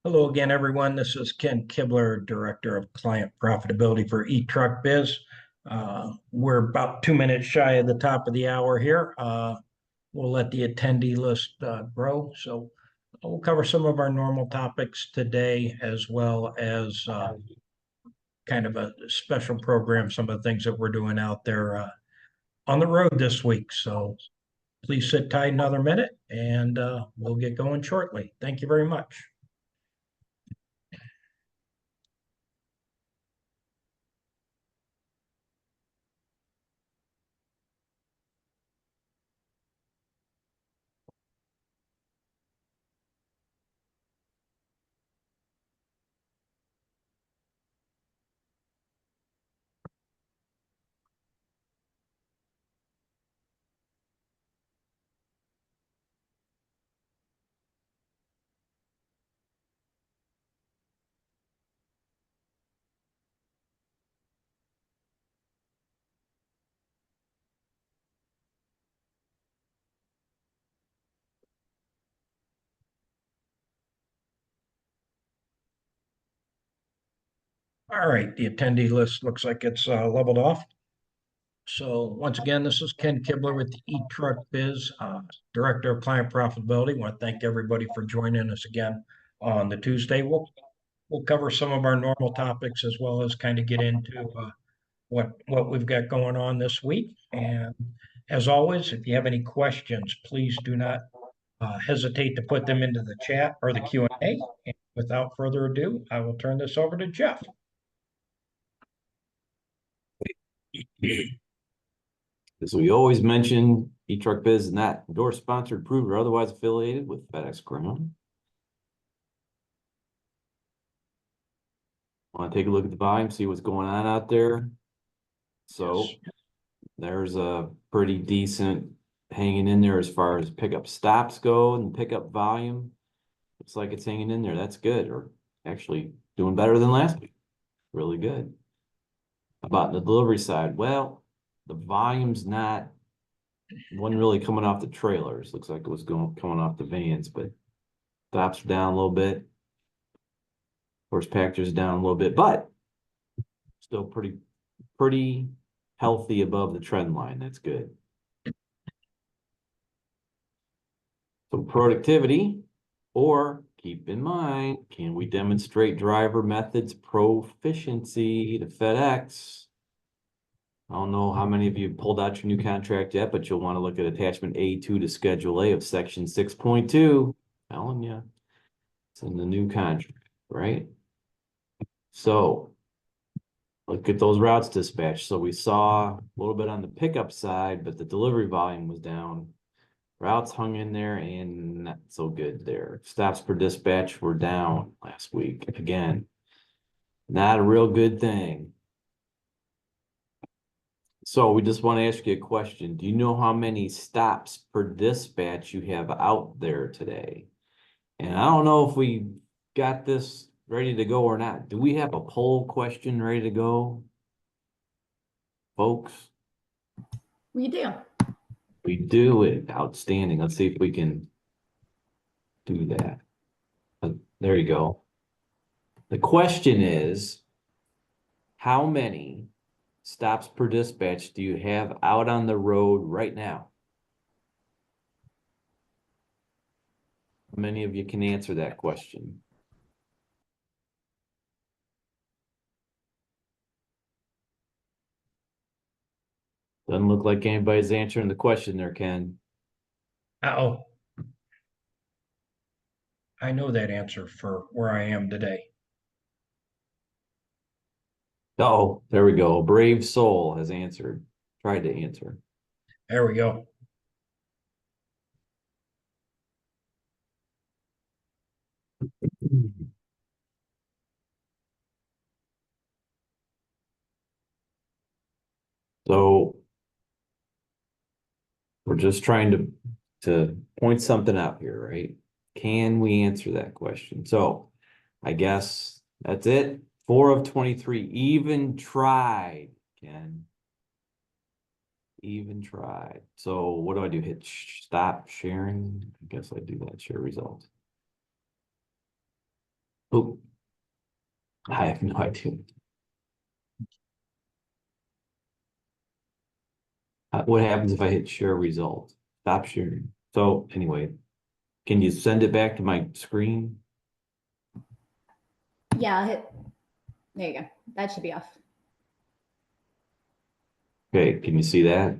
Hello again, everyone. This is Ken Kibler, Director of Client Profitability for eTruckBiz. We're about 2 minutes shy of the top of the hour here. We'll let the attendee list grow. So we'll cover some of our normal topics today, as well as kind of a special program, some of the things that we're doing out there on the road this week. So please sit tight another minute and we'll get going shortly. Thank you very much. All right, the attendee list looks like it's leveled off. So once again, this is Ken Kibler with eTruckBiz, Director of Client Profitability. Want to thank everybody for joining us again on the Tuesday. We'll cover some of our normal topics as well as kind of get into what we've got going on this week. And as always, if you have any questions, please do not hesitate to put them into the chat or the Q&A. And without further ado, I will turn this over to Jeff. As we always mention, eTruckBiz is not endorsed, sponsored, approved, or otherwise affiliated with FedEx Ground. Want to take a look at the volume, see what's going on out there. So there's a pretty decent hanging in there as far as pickup stops go and pickup volume. Looks like it's hanging in there. That's good, or actually doing better than last week. Really good. About the delivery side, well, the volume's wasn't really coming off the trailers. Looks like it was coming off the vans, but stops are down a little bit. Of course, packages down a little bit, but still pretty healthy above the trend line. That's good. So productivity, or keep in mind, can we demonstrate driver methods proficiency to FedEx? I don't know how many of you pulled out your new contract yet, but you'll want to look at attachment A2 to Schedule A of Section 6.2. Telling you, it's in the new contract, right? So look at those routes dispatched. So we saw a little bit on the pickup side, but the delivery volume was down. Routes hung in there and not so good there. Stops per dispatch were down last week. Again, not a real good thing. So we just want to ask you a question. Do you know how many stops per dispatch you have out there today? And I don't know if we got this ready to go or not. Do we have a poll question ready to go, folks? We do. We do it. Outstanding. Let's see if we can do that. There you go. The question is, how many stops per dispatch do you have out on the road right now? How many of you can answer that question? Doesn't look like anybody's answering the question there, Ken. Uh-oh. I know that answer for where I am today. Oh, there we go. A brave soul has answered. Tried to answer. There we go. So we're just trying to point something out here, right? Can we answer that question? So I guess that's it. 4 of 23 even tried, Ken. Even tried. So what do? Hit stop sharing? I guess I do that, share results. Oh, I have no idea. What happens if I hit share result? Stop sharing. So anyway, can you send it back to my screen? Yeah, I'll hit. There you go. That should be off. Okay, can you see that?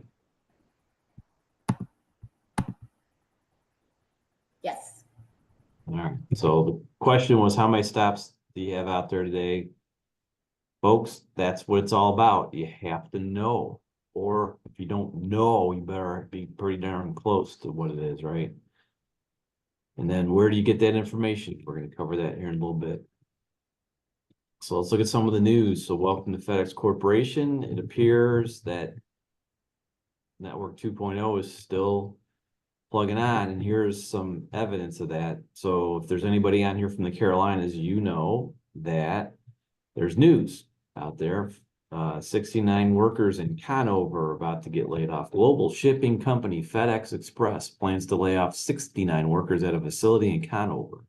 Yes. All right. So the question was, how many stops do you have out there today? Folks, that's what it's all about. You have to know. Or if you don't know, you better be pretty darn close to what it is, right? And then where do you get that information? We're going to cover that here in a little bit. So let's look at some of the news. So welcome to FedEx Corporation. It appears that Network 2.0 is still plugging on, and here's some evidence of that. So if there's anybody on here from the Carolinas, you know that there's news out there. 69 workers in Conover are about to get laid off. Global shipping company FedEx Express plans to lay off 69 workers at a facility in Conover,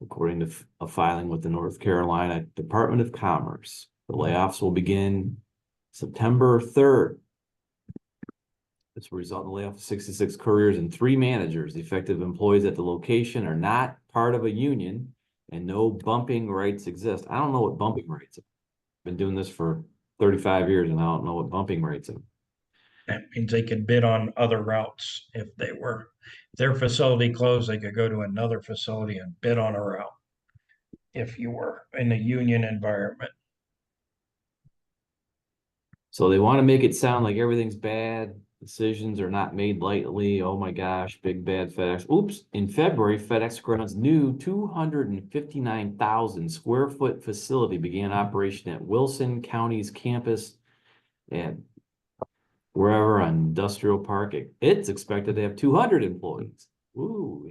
according to a filing with the North Carolina Department of Commerce. The layoffs will begin September 3rd. This will result in the layoff of 66 couriers and 3 managers. The affected employees at the location are not part of a union and no bumping rights exist. I don't know what bumping rights are. I've been doing this for 35 years and I don't know what bumping rights are. That means they could bid on other routes if their facility closed, they could go to another facility and bid on a route. If you were in a union environment. So they want to make it sound like everything's bad. Decisions are not made lightly. Oh my gosh, big bad FedEx. Oops. In February, FedEx Ground's new 259,000 square foot facility began operation at Wilson County's campus and wherever on Industrial Park. It's expected to have 200 employees. Ooh.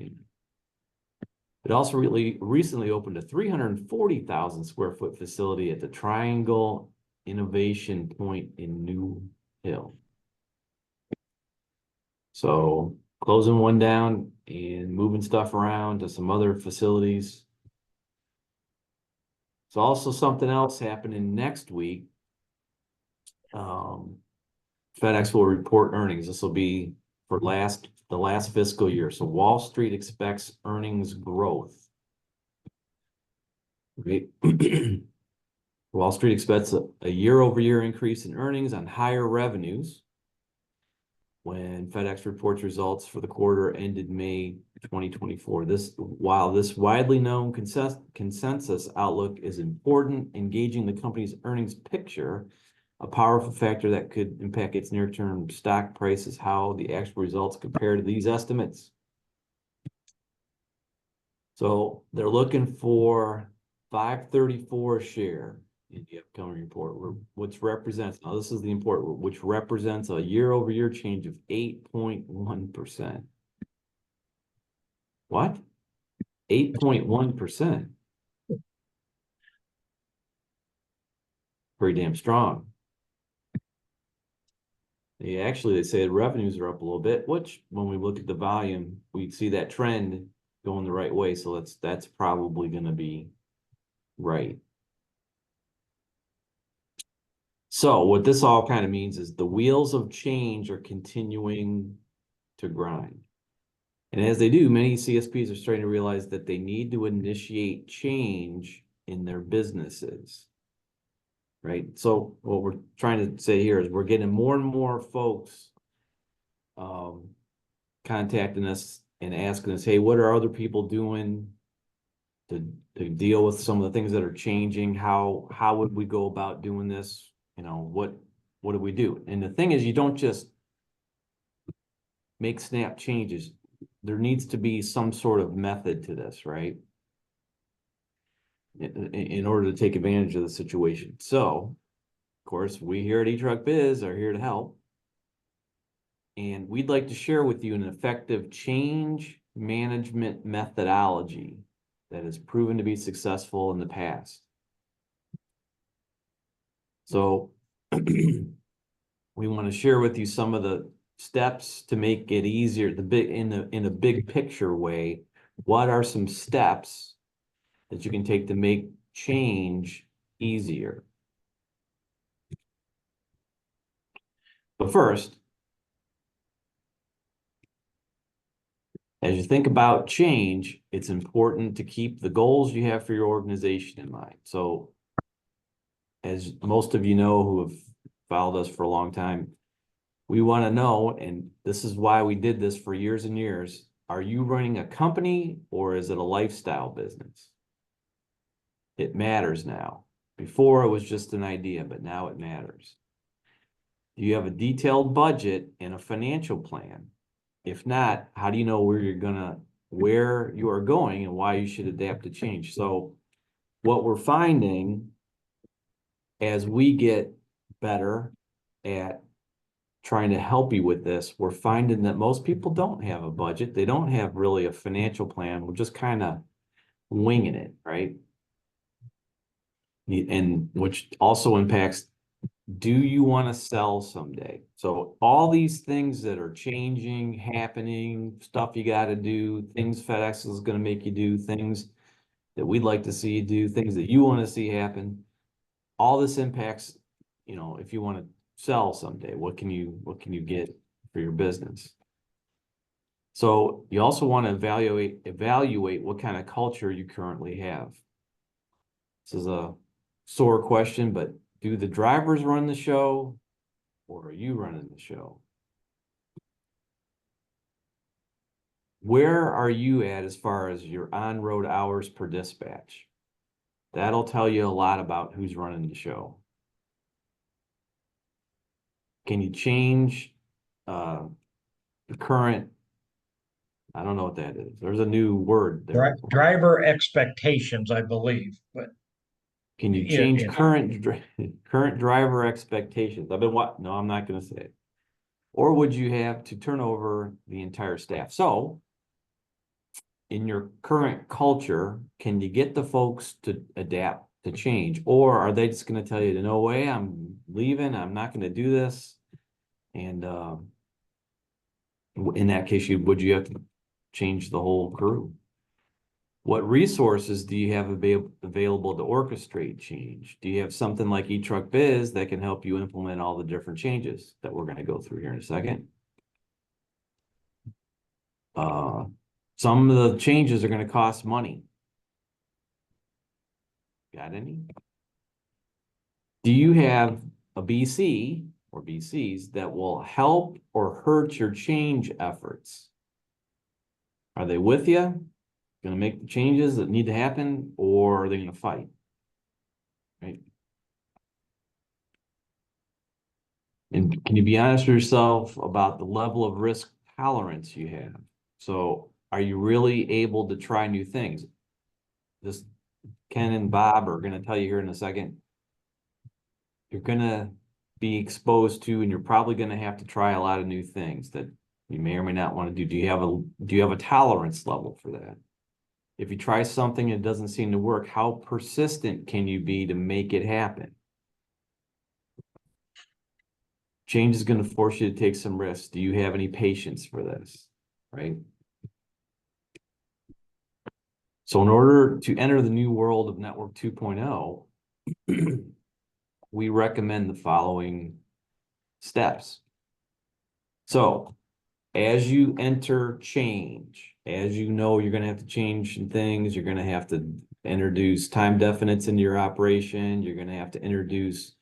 It also recently opened a 340,000 square foot facility at the Triangle Innovation Point in New Hill. So closing one down and moving stuff around to some other facilities. It's also something else happening next week. FedEx will report earnings. This will be for the last fiscal year. So Wall Street expects earnings growth. Right? Wall Street expects a year-over-year increase in earnings on higher revenues when FedEx reports results for the quarter ended May 2024. While this widely known consensus outlook is important, engaging the company's earnings picture, a powerful factor that could impact its near-term stock price is how the actual results compare to these estimates. So they're looking for 534 a share in the upcoming report, which represents, now this is the important, which represents a year-over-year change of 8.1%. What? 8.1%. Pretty damn strong. They say the revenues are up a little bit, which when we look at the volume, we see that trend going the right way. So that's probably going to be right. So what this all kind of means is the wheels of change are continuing to grind. And as they do, many CSPs are starting to realize that they need to initiate change in their businesses. Right? So what we're trying to say here is we're getting more and more folks contacting us and asking us, hey, what are other people doing to deal with some of the things that are changing? How would we go about doing this? You know, what do we do? And the thing is, you don't just make snap changes. There needs to be some sort of method to this, right? In order to take advantage of the situation. So, of course, we here at eTruck Biz are here to help. And we'd like to share with you an effective change management methodology that has proven to be successful in the past. So we want to share with you some of the steps to make it easier, in a big picture way. What are some steps that you can take to make change easier. But first, as you think about change, it's important to keep the goals you have for your organization in mind. So, as most of you know who have followed us for a long time, we want to know, and this is why we did this for years and years, are you running a company or is it a lifestyle business? It matters now. Before it was just an idea, but now it matters. Do you have a detailed budget and a financial plan? If not, how do you know where you are going and why you should adapt to change? So what we're finding as we get better at trying to help you with this, we're finding that most people don't have a budget. They don't have really a financial plan. We're just kind of winging it, right? And which also impacts, do you want to sell someday? So all these things that are changing, happening, stuff you got to do, things FedEx is going to make you do, things that we'd like to see you do, things that you want to see happen. All this impacts, if you want to sell someday, what can you get for your business? So you also want to evaluate what kind of culture you currently have. This is a sore question, but do the drivers run the show or are you running the show? Where are you at as far as your on-road hours per dispatch? That'll tell you a lot about who's running the show. Can you change the current, I don't know what that is. There's a new word there. Driver expectations, I believe, but Can you change current driver expectations? No, I'm not going to say it. Or would you have to turn over the entire staff? So in your current culture, can you get the folks to adapt to change? Or are they just going to tell you, no way, I'm leaving, I'm not going to do this? And in that case, would you have to change the whole crew? What resources do you have available to orchestrate change? Do you have something like eTruckBiz that can help you implement all the different changes that we're going to go through here in a second? Some of the changes are going to cost money. Got any? Do you have a BC or BCs that will help or hurt your change efforts? Are they with you? Going to make the changes that need to happen, or are they going to fight? Right? And can you be honest with yourself about the level of risk tolerance you have? So are you really able to try new things? This Ken and Bob are going to tell you here in a second. You're going to be exposed to, and you're probably going to have to try a lot of new things that you may or may not want to do. Do you have a tolerance level for that? If you try something and it doesn't seem to work, how persistent can you be to make it happen? Change is going to force you to take some risks. Do you have any patience for this? Right? So in order to enter the new world of Network 2.0, we recommend the following steps. So as you enter change, as you know, you're going to have to change some things. You're going to have to introduce time definites into your operation. You're going to have to introduce,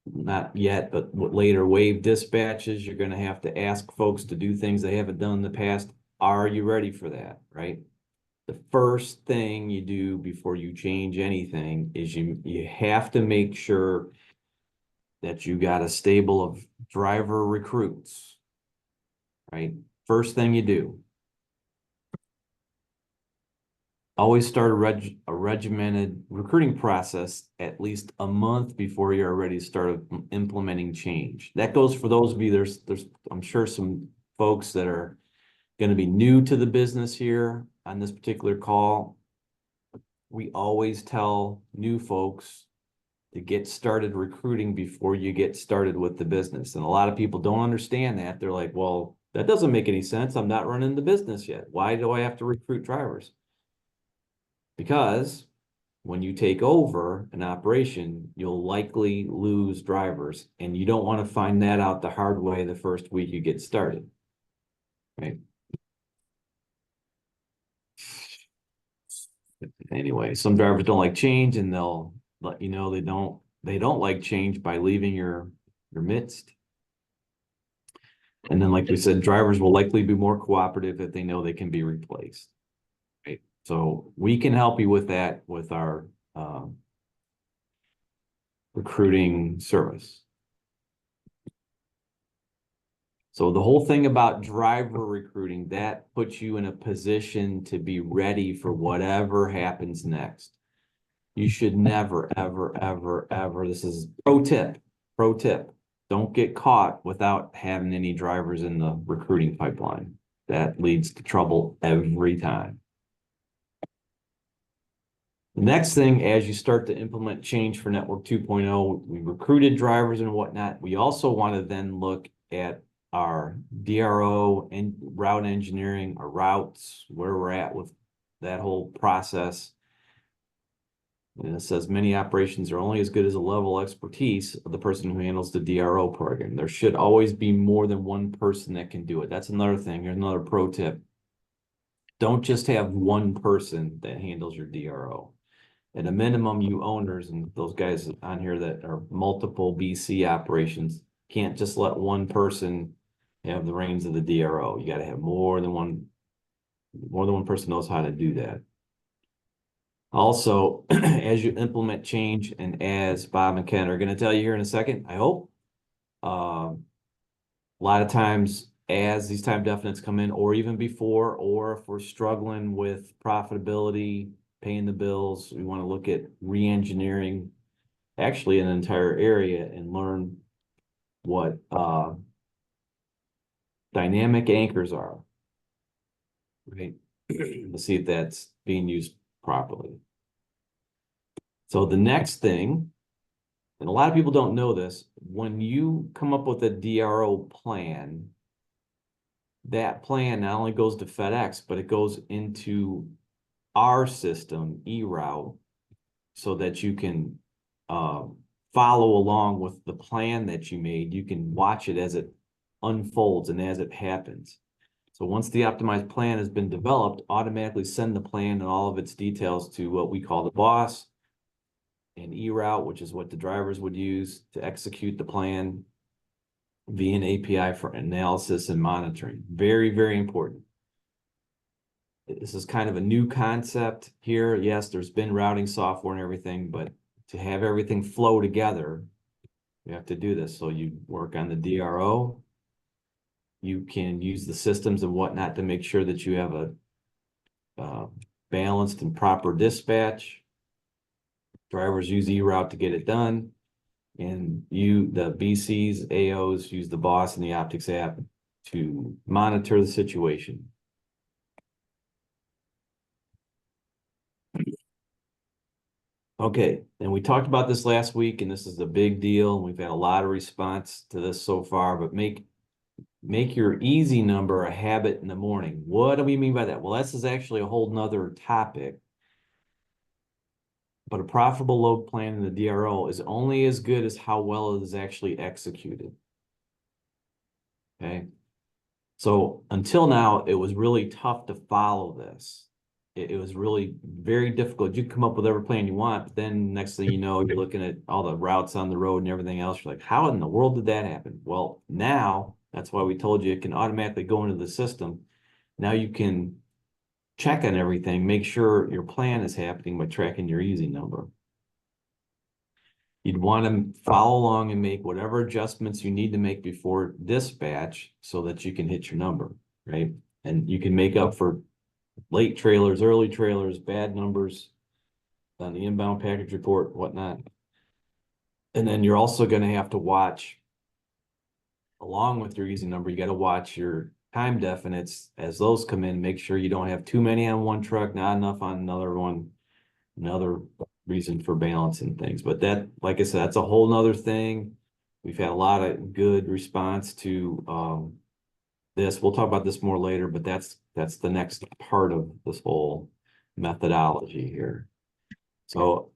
not yet, but later, wave dispatches. You're going to have to ask folks to do things they haven't done in the past. Are you ready for that, right? The first thing you do before you change anything is you have to make sure that you got a stable of driver recruits, right? First thing you do. Always start a regimented recruiting process at least a month before you're ready to start implementing change. That goes for those of you, there's I'm sure some folks that are going to be new to the business here on this particular call. We always tell new folks to get started recruiting before you get started with the business. And a lot of people don't understand that. They're like, well, that doesn't make any sense. I'm not running the business yet. Why do I have to recruit drivers? Because when you take over an operation, you'll likely lose drivers, and you don't want to find that out the hard way the first week you get started, right? Anyway, some drivers don't like change, and they'll let you know they don't like change by leaving your midst. And then, like we said, drivers will likely be more cooperative if they know they can be replaced. Right? So we can help you with that with our recruiting service. So the whole thing about driver recruiting, that puts you in a position to be ready for whatever happens next. You should never, ever, ever, ever, this is pro tip, don't get caught without having any drivers in the recruiting pipeline. That leads to trouble every time. The next thing, as you start to implement change for Network 2.0, we recruited drivers and whatnot. We also want to then look at our DRO and route engineering, our routes, where we're at with that whole process. And it says many operations are only as good as the level of expertise of the person who handles the DRO program. There should always be more than one person that can do it. That's another thing. Here's another pro tip. Don't just have one person that handles your DRO. At a minimum, you owners and those guys on here that are multiple BC operations can't just let one person have the reins of the DRO. You got to have more than one person knows how to do that. Also, as you implement change, and as Bob and Ken are going to tell you here in a second, I hope, a lot of times as these time definites come in, or even before, or if we're struggling with profitability, paying the bills, we want to look at re-engineering actually an entire area and learn what dynamic anchors are, right? Let's see if that's being used properly. So the next thing, and a lot of people don't know this, when you come up with a DRO plan, that plan not only goes to FedEx, but it goes into our system, eRoute, so that you can follow along with the plan that you made. You can watch it as it unfolds and as it happens. So once the optimized plan has been developed, automatically send the plan and all of its details to what we call the boss, and eRoute, which is what the drivers would use to execute the plan via an API for analysis and monitoring. Very, very important. This is kind of a new concept here. Yes, there's been routing software and everything, but to have everything flow together, you have to do this. So you work on the DRO. You can use the systems and whatnot to make sure that you have a balanced and proper dispatch. Drivers use eRoute to get it done. And the BCs, AOs, use the boss and the Optics app to monitor the situation. Okay, and we talked about this last week, and this is a big deal, and we've had a lot of response to this so far, but make your easy number a habit in the morning. What do we mean by that? Well, this is actually a whole nother topic, but a profitable load plan in the DRO is only as good as how well it is actually executed. Okay, so until now, it was really tough to follow this. It was really very difficult. You can come up with every plan you want, but then next thing you know, you're looking at all the routes on the road and everything else. You're like, how in the world did that happen? Well, now, that's why we told you it can automatically go into the system. Now you can check on everything, make sure your plan is happening by tracking your easy number. You'd want to follow along and make whatever adjustments you need to make before dispatch so that you can hit your number, right? And you can make up for late trailers, early trailers, bad numbers on the inbound package report, whatnot. And then you're also going to have to watch, along with your easy number, you got to watch your time definites as those come in. Make sure you don't have too many on one truck, not enough on another one. Another reason for balancing things. But that, like I said, that's a whole nother thing. We've had a lot of good response to this. We'll talk about this more later, but that's the next part of this whole methodology here. So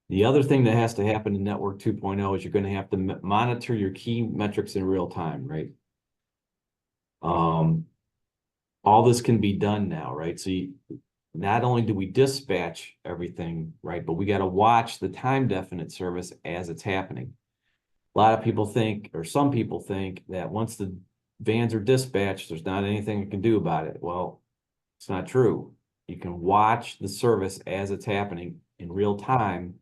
the other thing that has to happen in Network 2.0 is you're going to have to monitor your key metrics in real time, right? All this can be done now, right? So not only do we dispatch everything, right, but we got to watch the time definite service as it's happening. A lot of people think, or some people think, that once the vans are dispatched, there's not anything you can do about it. Well, it's not true. You can watch the service as it's happening in real time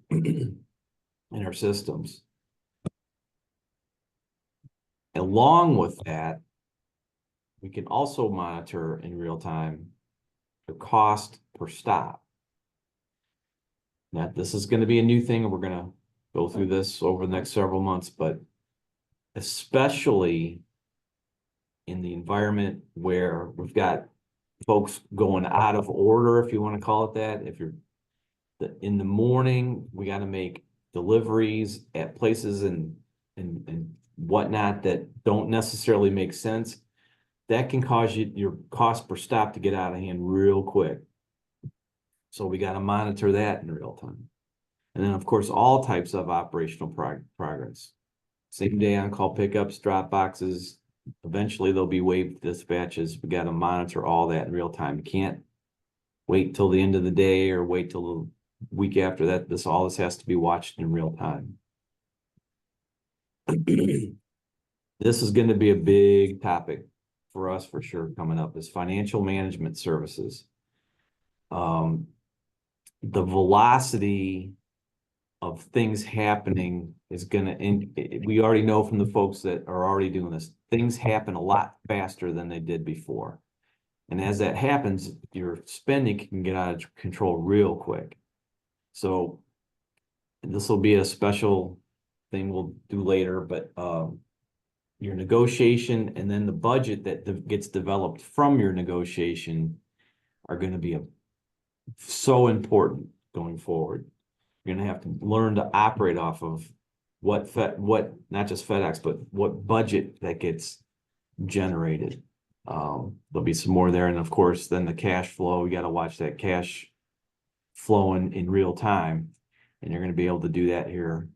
in our systems. Along with that, we can also monitor in real time the cost per stop. Now, this is going to be a new thing, and we're going to go through this over the next several months, but especially in the environment where we've got folks going out of order, if you want to call it that. If you're in the morning, we got to make deliveries at places and whatnot that don't necessarily make sense. That can cause your cost per stop to get out of hand real quick. So we got to monitor that in real time. And then, of course, all types of operational progress. Same day on-call pickups, drop boxes. Eventually, there'll be waived dispatches. We got to monitor all that in real time. You can't wait till the end of the day or wait till the week after that. All this has to be watched in real time. This is going to be a big topic for us for sure coming up, is financial management services. The velocity of things happening is going to, we already know from the folks that are already doing this, things happen a lot faster than they did before. And as that happens, your spending can get out of control real quick. So this will be a special thing we'll do later, but your negotiation and then the budget that gets developed from your negotiation are going to be so important going forward. You're going to have to learn to operate off of what not just FedEx, but what budget that gets generated. There'll be some more there. And of course, then the cash flow, you got to watch that cash flowing in real time. And you're going to be able to do that here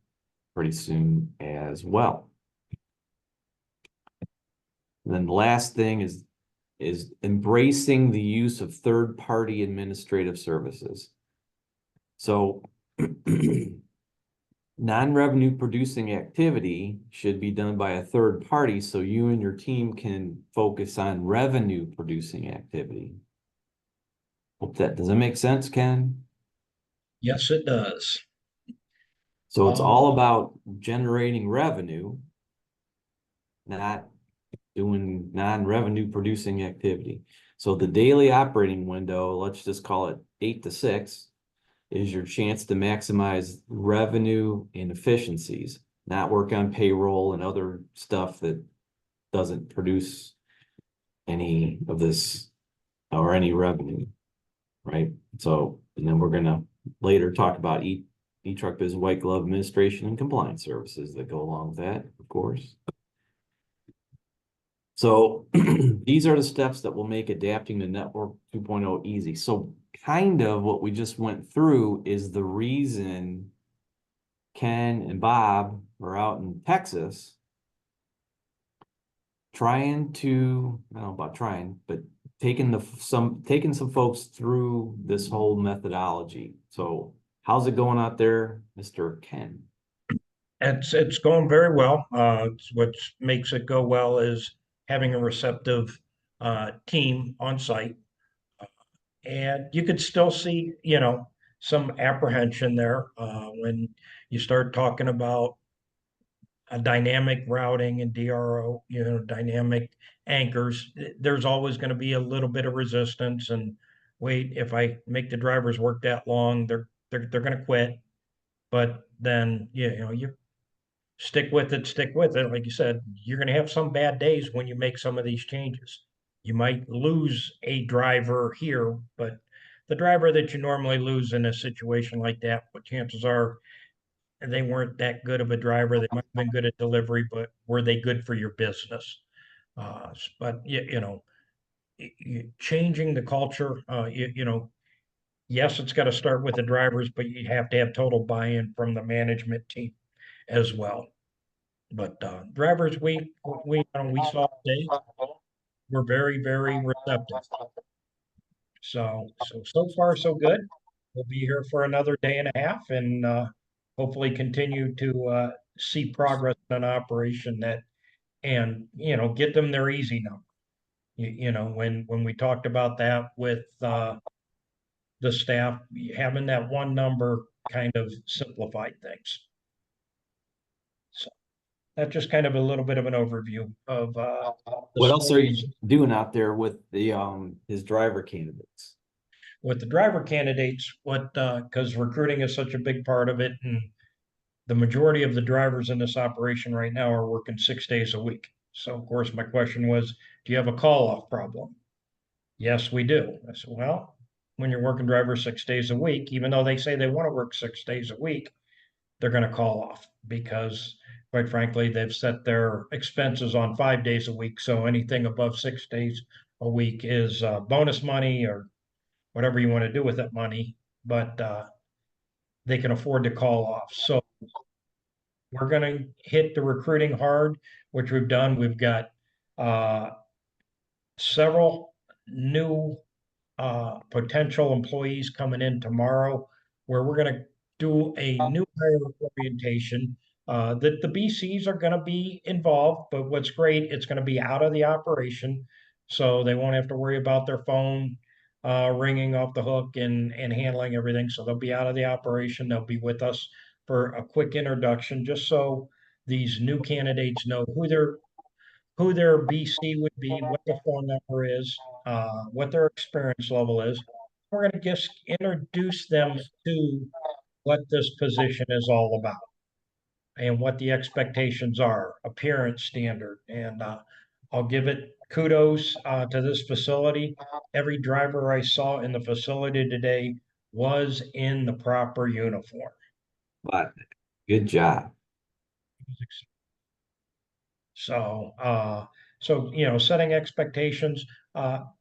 pretty soon as well. And then the last thing is embracing the use of third-party administrative services. So non-revenue producing activity should be done by a third party so you and your team can focus on revenue producing activity. Does that make sense, Ken? Yes, it does. So it's all about generating revenue, not doing non-revenue producing activity. So the daily operating window, let's just call it 8 to 6, is your chance to maximize revenue and efficiencies, not work on payroll and other stuff that doesn't produce any of this or any revenue, right? So, and then we're going to later talk about eTruck Biz white glove administration and compliance services that go along with that, of course. So these are the steps that will make adapting to Network 2.0 easy. So kind of what we just went through is the reason Ken and Bob are out in Texas trying to, I don't know about trying, but taking some folks through this whole methodology. So how's it going out there, Mr. Ken? It's going very well. What makes it go well is having a receptive team on site. And you could still see, some apprehension there when you start talking about a dynamic routing and DRO, dynamic anchors. There's always going to be a little bit of resistance. And wait, if I make the drivers work that long, they're going to quit. But then, you stick with it, stick with it. Like you said, you're going to have some bad days when you make some of these changes. You might lose a driver here, but the driver that you normally lose in a situation like that, but chances are they weren't that good of a driver. They might have been good at delivery, but were they good for your business? But changing the culture, yes, it's got to start with the drivers, but you have to have total buy-in from the management team as well. But drivers, we saw today, we're very, very receptive. So far, so good. We'll be here for another day and a half and hopefully continue to see progress in an operation that, and, get them their easy number. When we talked about that with the staff, having that one number kind of simplified things. So that's just kind of a little bit of an overview of What else are you doing out there with the his driver candidates? with the driver candidates, because recruiting is such a big part of it, and the majority of the drivers in this operation right now are working 6 days a week. So of course, my question was, do you have a call-off problem? Yes, we do. I said, well, when you're working drivers 6 days a week, even though they say they want to work 6 days a week, they're going to call off because, quite frankly, they've set their expenses on 5 days a week. So anything above 6 days a week is bonus money or whatever you want to do with that money, but they can afford to call off. So we're going to hit the recruiting hard, which we've done. We've got several new potential employees coming in tomorrow, where we're going to do a new hire orientation. That the BCs are going to be involved, but what's great, it's going to be out of the operation, so they won't have to worry about their phone ringing off the hook and handling everything. So they'll be out of the operation. They'll be with us for a quick introduction, just so these new candidates know who their BC would be, what the phone number is, what their experience level is. We're going to just introduce them to what this position is all about and what the expectations are, appearance standard. And I'll give it kudos to this facility. Every driver I saw in the facility today was in the proper uniform. But good job. So, setting expectations,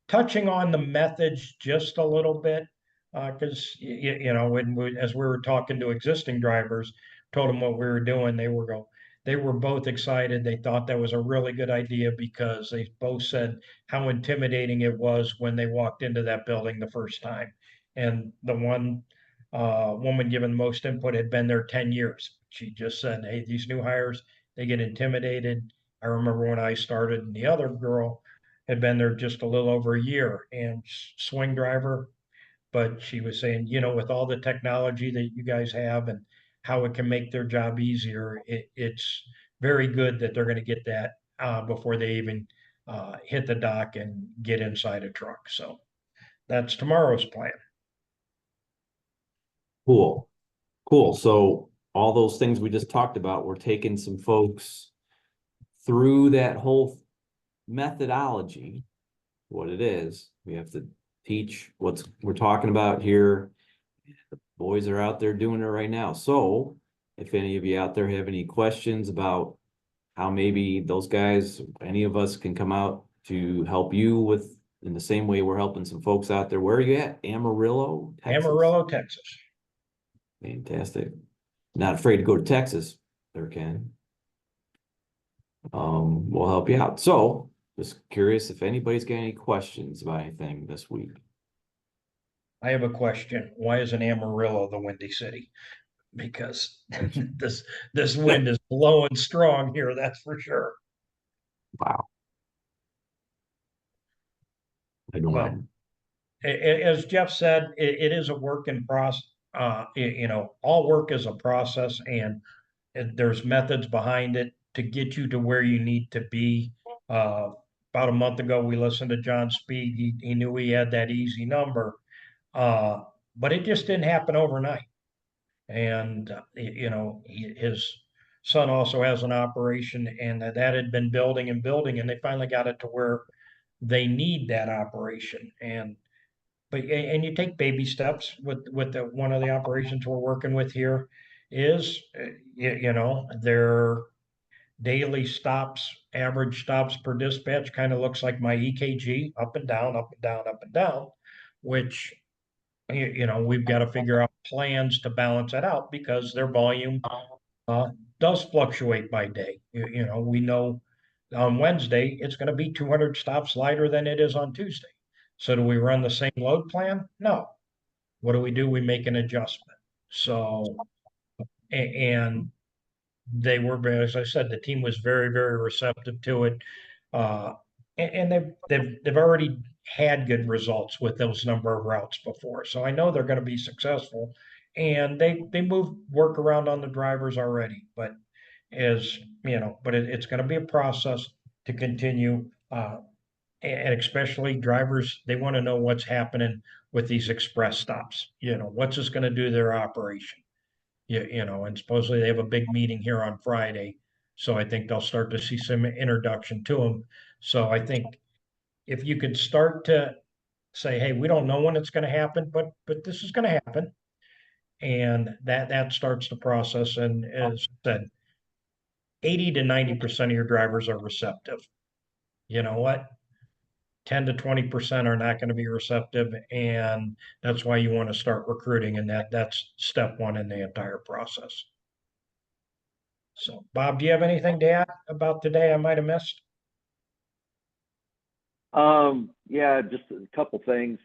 touching on the methods just a little bit, because as we were talking to existing drivers, told them what we were doing, they were both excited. They thought that was a really good idea because they both said how intimidating it was when they walked into that building the first time. And the one woman given the most input had been there 10 years. She just said, "Hey, these new hires, they get intimidated." I remember when I started, and the other girl had been there just a little over a year and swing driver. But she was saying, with all the technology that you guys have and how it can make their job easier, it's very good that they're going to get that before they even hit the dock and get inside a truck. So that's tomorrow's plan. Cool. Cool. So all those things we just talked about, we're taking some folks through that whole methodology, what it is. We have to teach what we're talking about here. The boys are out there doing it right now. So if any of you out there have any questions about how maybe those guys, any of us can come out to help you with in the same way we're helping some folks out there. Where are you at? Amarillo, Texas? Amarillo, Texas. Fantastic. Not afraid to go to Texas, there, Ken. We'll help you out. So just curious if anybody's got any questions about anything this week. I have a question. Why isn't Amarillo the Windy City? Because this wind is blowing strong here, that's for sure. Wow. I don't But know. as Jeff said, it is a work in process. All work is a process, and there's methods behind it to get you to where you need to be. About a month ago, we listened to John Speed. He knew he had that easy number, but it just didn't happen overnight. And his son also has an operation, and that had been building and building, and they finally got it to where they need that operation. And you take baby steps with one of the operations we're working with here is they're daily stops, average stops per dispatch kind of looks like my EKG, up and down, up and down, up and down, which, we've got to figure out plans to balance that out because their volume does fluctuate by day. We know on Wednesday, it's going to be 200 stops lighter than it is on Tuesday. So do we run the same load plan? No. What do? We make an adjustment. So, and they were, as I said, the team was very, very receptive to it. Uh, and they've already had good results with those number of routes before. So I know they're going to be successful. And they moved work around on the drivers already, but it's going to be a process to continue. And especially drivers, they want to know what's happening with these express stops. What's this going to do to their operation? And supposedly they have a big meeting here on Friday. So I think they'll start to see some introduction to them. So I think if you could start to say, hey, we don't know when it's going to happen, but this is going to happen. And that starts the process. And as I said, 80 to 90% of your drivers are receptive. You know what? 10 to 20% are not going to be receptive. And that's why you want to start recruiting. And that's step one in the entire process. So, Bob, do you have anything to add about today I might have missed? Yeah, just a couple things.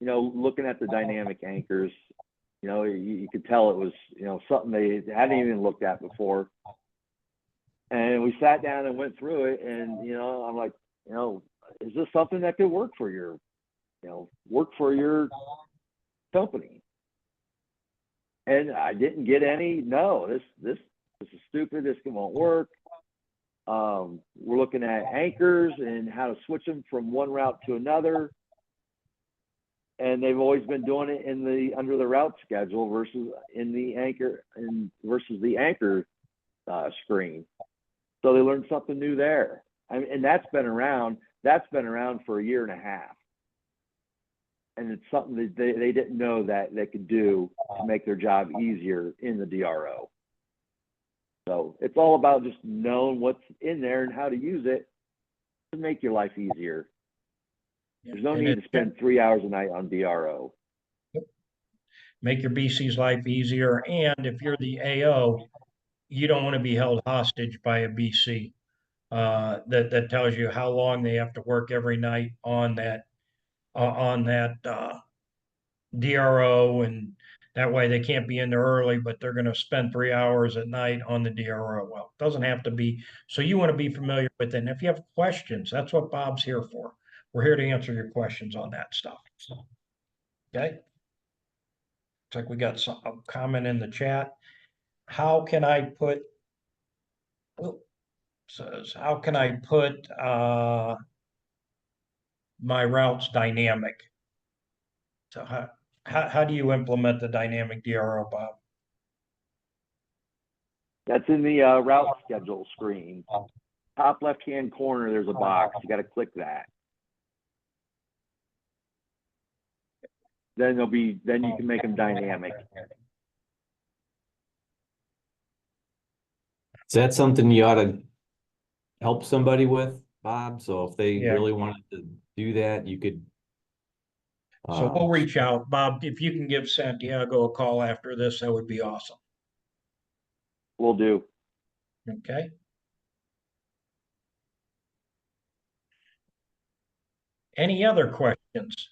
Looking at the dynamic anchors, you could tell it was, something they hadn't even looked at before. And we sat down and went through it, and I'm like, is this something that could work for your company? And I didn't get any. No, this is stupid. This won't work. We're looking at anchors and how to switch them from one route to another. And they've always been doing it under the route schedule versus in the anchor screen. So they learned something new there. And that's been around for a year and a half. And it's something that they didn't know that they could do to make their job easier in the DRO. So it's all about just knowing what's in there and how to use it to make your life easier. There's no need to spend 3 hours a night on DRO. Make your BC's life easier. And if you're the AO, you don't want to be held hostage by a BC that tells you how long they have to work every night on that DRO, and that way they can't be in there early, but they're going to spend 3 hours at night on the DRO. Well, it doesn't have to be. So you want to be familiar with it. And if you have questions, that's what Bob's here for. We're here to answer your questions on that stuff. Okay. Looks like we got a comment in the chat. How can I put my routes dynamic? So how do you implement the dynamic DRO, Bob? That's in the route schedule screen. Top left-hand corner, there's a box. You got to click that. Then you can make them dynamic. Is that something you ought to help somebody with, Bob? So if they really wanted to do that, you could. So we'll reach out, Bob. If you can give Santiago a call after this, that would be awesome. Will do. Okay. Any other questions?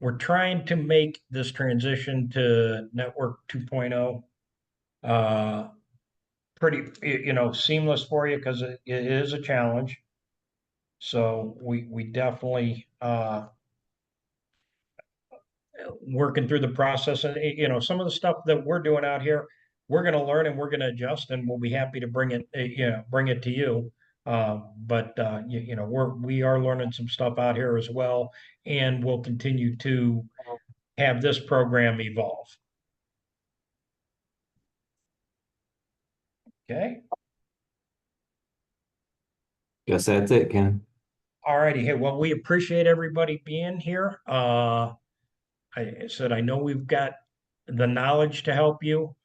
We're trying to make this transition to Network 2.0 pretty, seamless for you because it is a challenge. So we definitely working through the process, and some of the stuff that we're doing out here, we're going to learn and we're going to adjust, and we'll be happy to bring it to you. But we are learning some stuff out here as well, and we'll continue to have this program evolve. Okay. Guess that's it, Ken. All righty. Hey, well, we appreciate everybody being here. I said, I know we've got the knowledge to help you.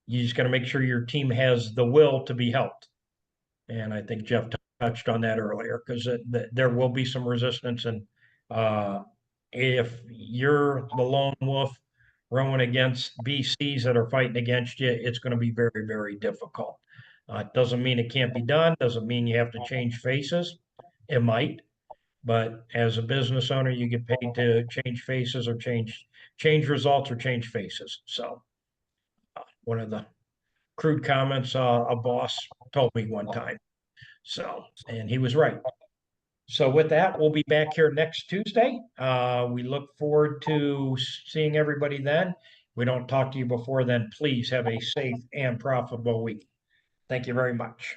you just got to make sure your team has the will to be helped. And I think Jeff touched on that earlier, because there will be some resistance. And if you're the lone wolf rowing against BCs that are fighting against you, it's going to be very, very difficult. It doesn't mean it can't be done. Doesn't mean you have to change faces. It might, but as a business owner, you get paid to change faces or change results or change faces. So one of the crude comments a boss told me one time. So, and he was right. So with that, we'll be back here next Tuesday. We look forward to seeing everybody then. We don't talk to you before then. Please have a safe and profitable week. Thank you very much.